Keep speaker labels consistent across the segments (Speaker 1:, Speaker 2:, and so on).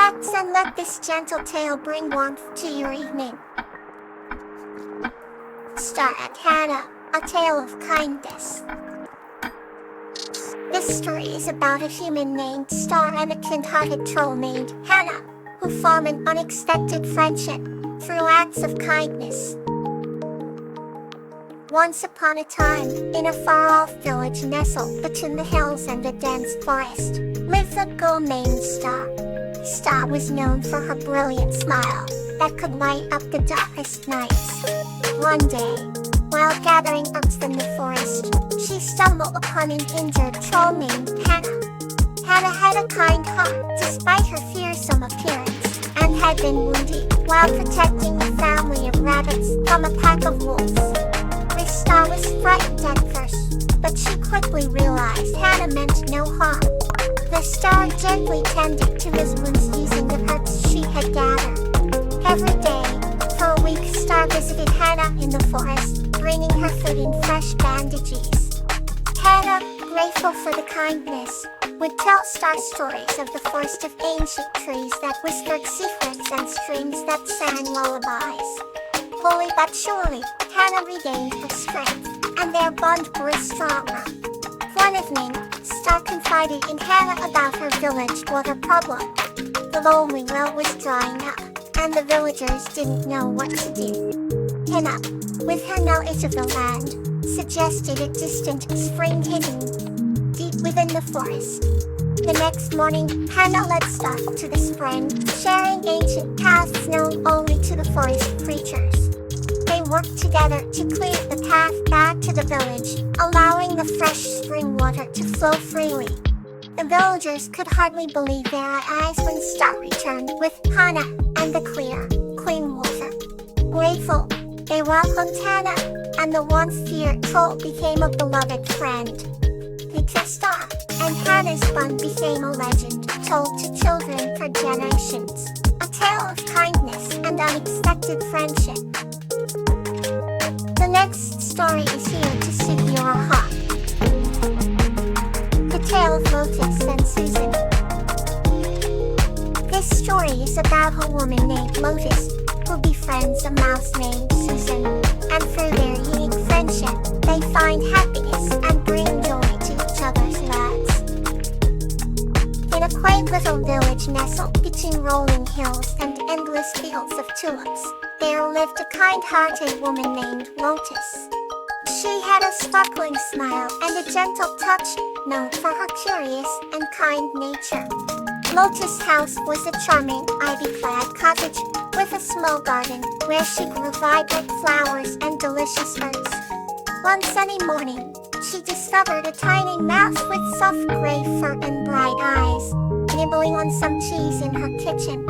Speaker 1: Relax and let this gentle tale bring warmth to your evening. Star and Hannah, a tale of kindness. This story is about a human named Star and a kind-hearted troll named Hannah, who form an unexpected friendship through acts of kindness. Once upon a time, in a far-off village nestled between the hills and a dense forest, lived a girl named Star. Star was known for her brilliant smile that could light up the darkest nights. One day, while gathering herbs in the forest, she stumbled upon an injured troll named Hannah. Hannah had a kind heart despite her fearsome appearance, and had been wounded while protecting a family of rabbits from a pack of wolves. The Star was frightened at first, but she quickly realized Hannah meant no harm. The Star gently tended to his wounds using the herbs she had gathered. Every day, for a week, Star visited Hannah in the forest, bringing her food and fresh bandages. Hannah, grateful for the kindness, would tell Star stories of the forest of ancient trees that whispered secrets and streams that sang lullabies. Slowly but surely, Hannah regained her strength, and their bond grew stronger. One evening, Star confided in Hannah about her village water problem. The lonely well was drying up, and the villagers didn't know what to do. Hannah, with her knowledge of the land, suggested a distant spring hidden deep within the forest. The next morning, Hannah led Star to the spring, sharing ancient paths known only to the forest creatures. They worked together to clear the path back to the village, allowing the fresh spring water to flow freely. The villagers could hardly believe their eyes when Star returned with Hannah and the clear, clean water. Grateful, they welcomed Hannah, and the once feared troll became a beloved friend. The Star and Hannah's bond became a legend, told to children for generations. A tale of kindness and unexpected friendship. The next story is here to soothe your heart. The Tale of Lotus and Susan. This story is about a woman named Lotus who befriends a mouse named Susan, and through their unique friendship, they find happiness and bring joy to each other's lives. In a quaint little village nestled between rolling hills and endless fields of tulips, there lived a kind-hearted woman named Lotus. She had a sparkling smile and a gentle touch, known for her curious and kind nature. Lotus' house was a charming, ivy-clad cottage with a small garden where she grew vibrant flowers and delicious herbs. One sunny morning, she discovered a tiny mouse with soft gray fur and bright eyes, nibbling on some cheese in her kitchen.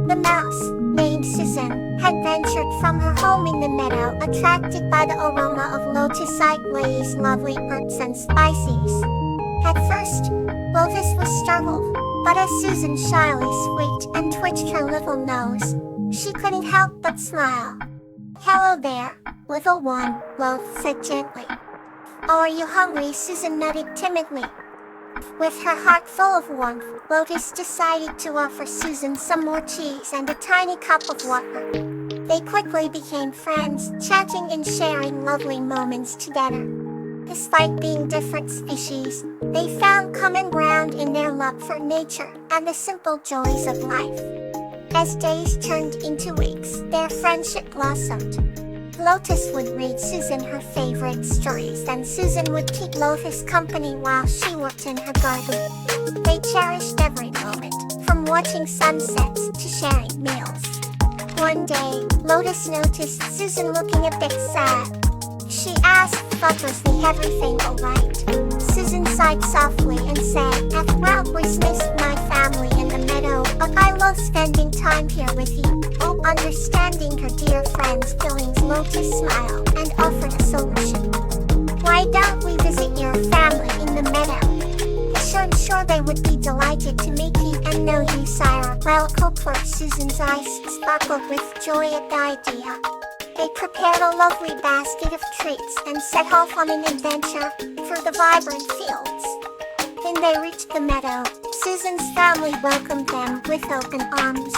Speaker 1: The mouse, named Susan, had ventured from her home in the meadow, attracted by the aroma of Lotus Lady's lovely herbs and spices. At first, Lotus was startled, but as Susan shyly squeaked and twitched her little nose, she couldn't help but smile. "Hello there, little one," Lotus said gently. "Oh, are you hungry?" Susan nodded timidly. With her heart full of warmth, Lotus decided to offer Susan some more cheese and a tiny cup of water. They quickly became friends, chatting and sharing lovely moments together. Despite being different species, they found common ground in their love for nature and the simple joys of life. As days turned into weeks, their friendship blossomed. Lotus would read Susan her favorite stories, and Susan would keep Lotus company while she worked in her garden. They cherished every moment, from watching sunsets to sharing meals. One day, Lotus noticed Susan looking a bit sad. She asked, "Was everything alright?" Susan sighed softly and said, "After all, we missed my family in the meadow, but I love spending time here with you." Oh, understanding her dear friend's feelings, Lotus smiled and offered a solution. "Why don't we visit your family in the meadow? I'm sure they would be delighted to meet you and know you, Sire." Well, Copper, Susan's eyes sparkled with joy at the idea. They prepared a lovely basket of treats and set off on an adventure through the vibrant fields. When they reached the meadow, Susan's family welcomed them with open arms.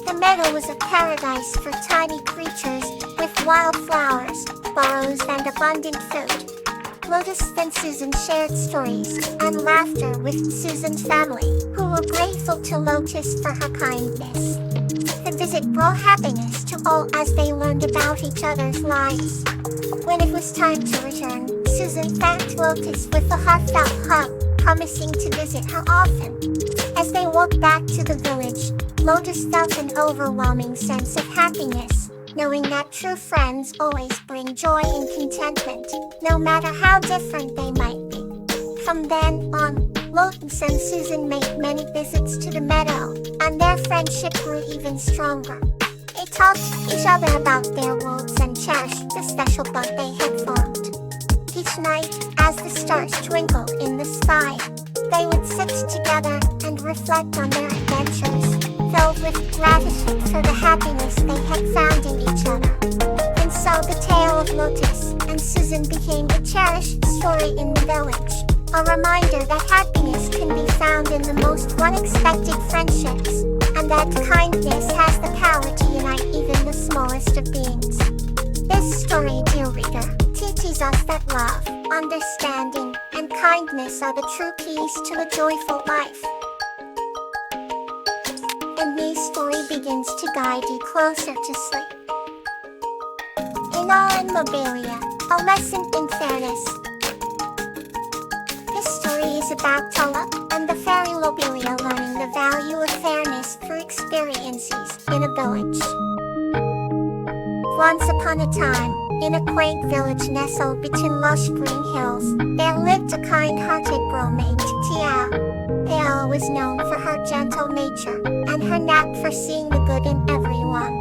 Speaker 1: The meadow was a paradise for tiny creatures, with wildflowers, burrows, and abundant food. Lotus and Susan shared stories and laughter with Susan's family, who were grateful to Lotus for her kindness. The visit brought happiness to all as they learned about each other's lives. When it was time to return, Susan thanked Lotus with a heartfelt hug, promising to visit her often. As they walked back to the village, Lotus felt an overwhelming sense of happiness, knowing that true friends always bring joy and contentment, no matter how different they might be. From then on, Lotus and Susan made many visits to the meadow, and their friendship grew even stronger. They talked to each other about their worlds and cherished the special bond they had formed. Each night, as the stars twinkled in the sky, they would sit together and reflect on their adventures, filled with gratitude for the happiness they had found in each other. And so the tale of Lotus and Susan became a cherished story in the village, a reminder that happiness can be found in the most unexpected friendships, and that kindness has the power to unite even the smallest of beings. This story, dear reader, teaches us that love, understanding, and kindness are the true keys to a joyful life. And this story begins to guide you closer to sleep. In all and Lobelia, a lesson in fairness. This story is about Tola and the fairy Lobelia learning the value of fairness through experiences in a village. Once upon a time, in a quaint village nestled between lush green hills, there lived a kind-hearted girl named Tiao. Tiao was known for her gentle nature and her knack for seeing the good in everyone.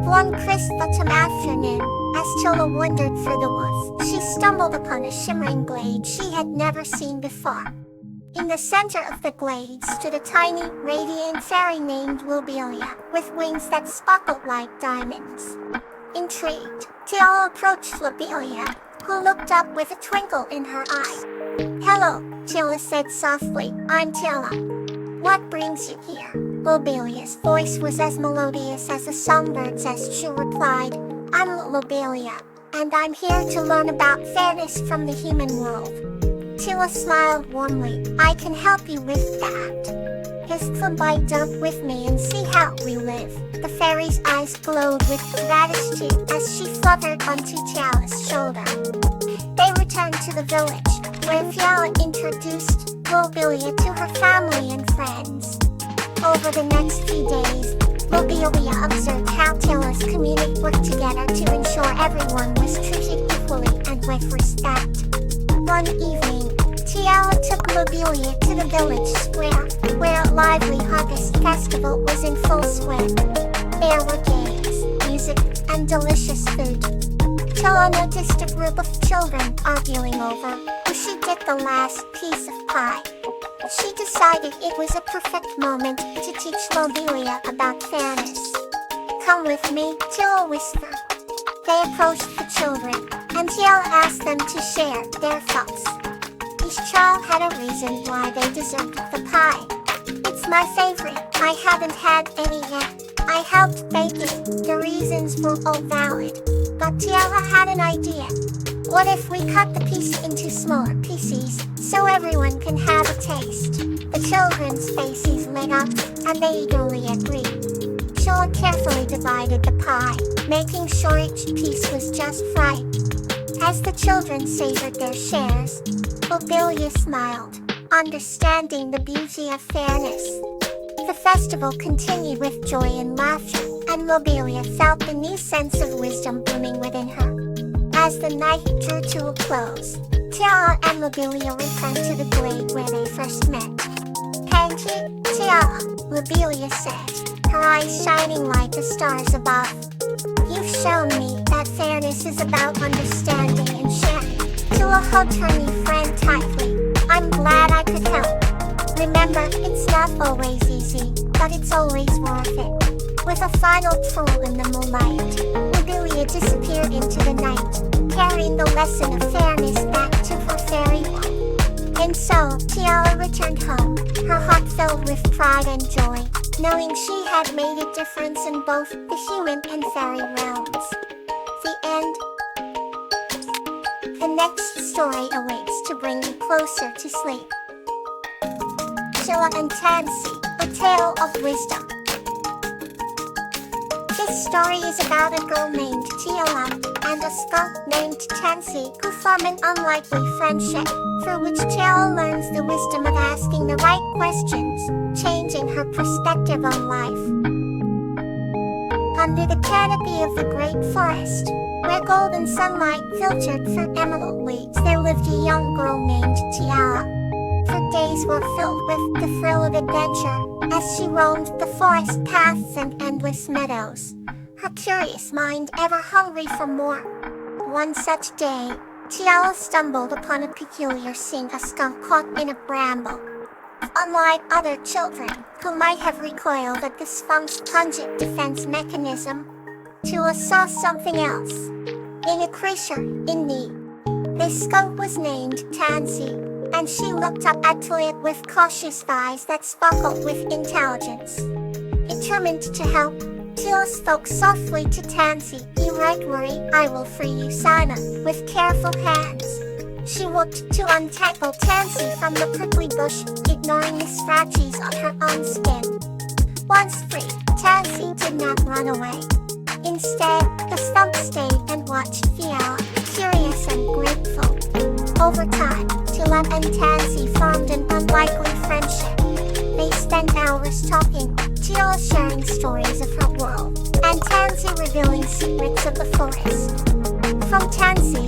Speaker 1: One crisp autumn afternoon, as Tila wandered through the woods, she stumbled upon a shimmering glade she had never seen before. In the center of the glade stood a tiny, radiant fairy named Lobelia, with wings that sparkled like diamonds. Intrigued, Tila approached Lobelia, who looked up with a twinkle in her eye. "Hello," Tila said softly, "I'm Tila. What brings you here?" Lobelia's voice was as melodious as a songbird's as she replied, "I'm Lobelia, and I'm here to learn about fairness from the human world." Tila smiled warmly. "I can help you with that. Just come by, jump with me and see how we live." The fairy's eyes glowed with gratitude as she fluttered onto Tiala's shoulder. They returned to the village, where Tiala introduced Lobelia to her family and friends. Over the next few days, Lobelia observed how Tila's community worked together to ensure everyone was treated equally and with respect. One evening, Tiala took Lobelia to the village square, where a lively harvest festival was in full swing. There were games, music, and delicious food. Tila noticed a group of children arguing over who should get the last piece of pie. She decided it was a perfect moment to teach Lobelia about fairness. "Come with me," Tila whispered. They approached the children, and Tila asked them to share their thoughts. Each child had a reason why they deserved the pie. "It's my favorite. I haven't had any yet. I helped bake it." The reasons were all valid, but Tiala had an idea. "What if we cut the piece into smaller pieces, so everyone can have a taste?" The children's faces lit up, and they eagerly agreed. Tila carefully divided the pie, making sure each piece was just right. As the children savored their shares, Lobelia smiled, understanding the beauty of fairness. The festival continued with joy and laughter, and Lobelia felt the new sense of wisdom blooming within her. As the night drew to a close, Tiala and Lobelia returned to the glade where they first met. "Thank you, Tiala," Lobelia said, her eyes shining like the stars above. "You've shown me that fairness is about understanding and sharing." Tila hugged her new friend tightly. "I'm glad I could help. Remember, it's not always easy, but it's always worth it." With a final twirl in the moonlight, Lobelia disappeared into the night, carrying the lesson of fairness back to her fairy world. And And so, Tiara returned home, her heart filled with pride and joy, knowing she had made a difference in both the human and fairy realms. The end. The next story awaits to bring you closer to sleep. Chilla and Tansy, A Tale of Wisdom. This story is about a girl named Chilla and a skunk named Tansy who form an unlikely friendship, through which Chilla learns the wisdom of asking the right questions, changing her perspective on life. Under the canopy of the great forest, where golden sunlight filtered through emerald leaves, there lived a young girl named Tiara. Her days were filled with the thrill of adventure as she roamed the forest paths and endless meadows, her curious mind ever hungry for more. One such day, Tiara stumbled upon a peculiar scene, a skunk caught in a bramble. Unlike other children, who might have recoiled at the skunk's pungent defense mechanism, Tiara saw something else. In a creature in need. This skunk was named Tansy, and she looked up at it with cautious eyes that sparkled with intelligence. Determined to help, Tiara spoke softly to Tansy. "You right worry, I will free you, Sana." With careful hands, she worked to untangle Tansy from the prickly bush, ignoring the scratches on her own skin. Once free, Tansy did not run away. Instead, the skunk stayed and watched Tiara, curious and grateful. Over time, Tiara and Tansy formed an unlikely friendship. They spent hours talking, Tiara sharing stories of her world, and Tansy revealing secrets of the forest. From Tansy,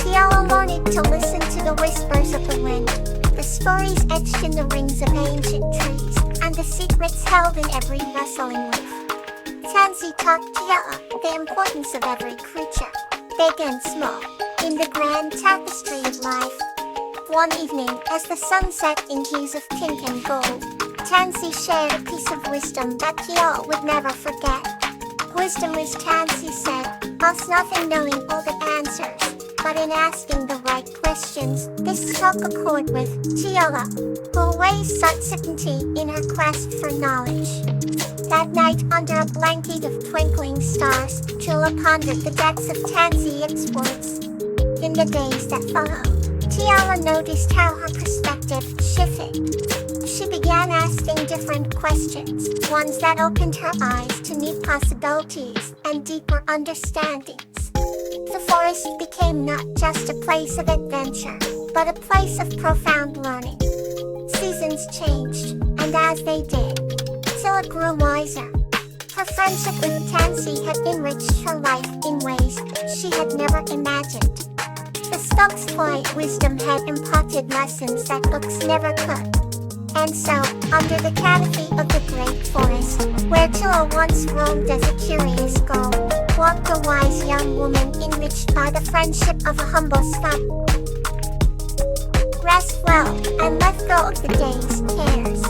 Speaker 1: Tiara learned to listen to the whispers of the wind, the stories etched in the rings of ancient trees, and the secrets held in every rustling leaf. Tansy taught Tiara the importance of every creature, big and small, in the grand tapestry of life. One evening, as the sun set in hues of pink and gold, Tansy shared a piece of wisdom that Tiara would never forget. Wisdom is, Tansy said, us nothing knowing all the answers, but in asking the right questions. This struck a chord with Tiara, who always sought certainty in her quest for knowledge. That night, under a blanket of twinkling stars, Tiara pondered the depths of Tansy exploits. In the days that followed, Tiara noticed how her perspective shifted. She began asking different questions, ones that opened her eyes to new possibilities and deeper understandings. The forest became not just a place of adventure, but a place of profound learning. Seasons changed, and as they did, Tiara grew wiser. Her friendship with Tansy had enriched her life in ways she had never imagined. The skunk's quiet wisdom had imparted lessons that books never could. And so, under the canopy of the great forest, where Tiara once roamed as a curious girl, walked a wise young woman enriched by the friendship of a humble skunk. Rest well, and let go of the day's cares.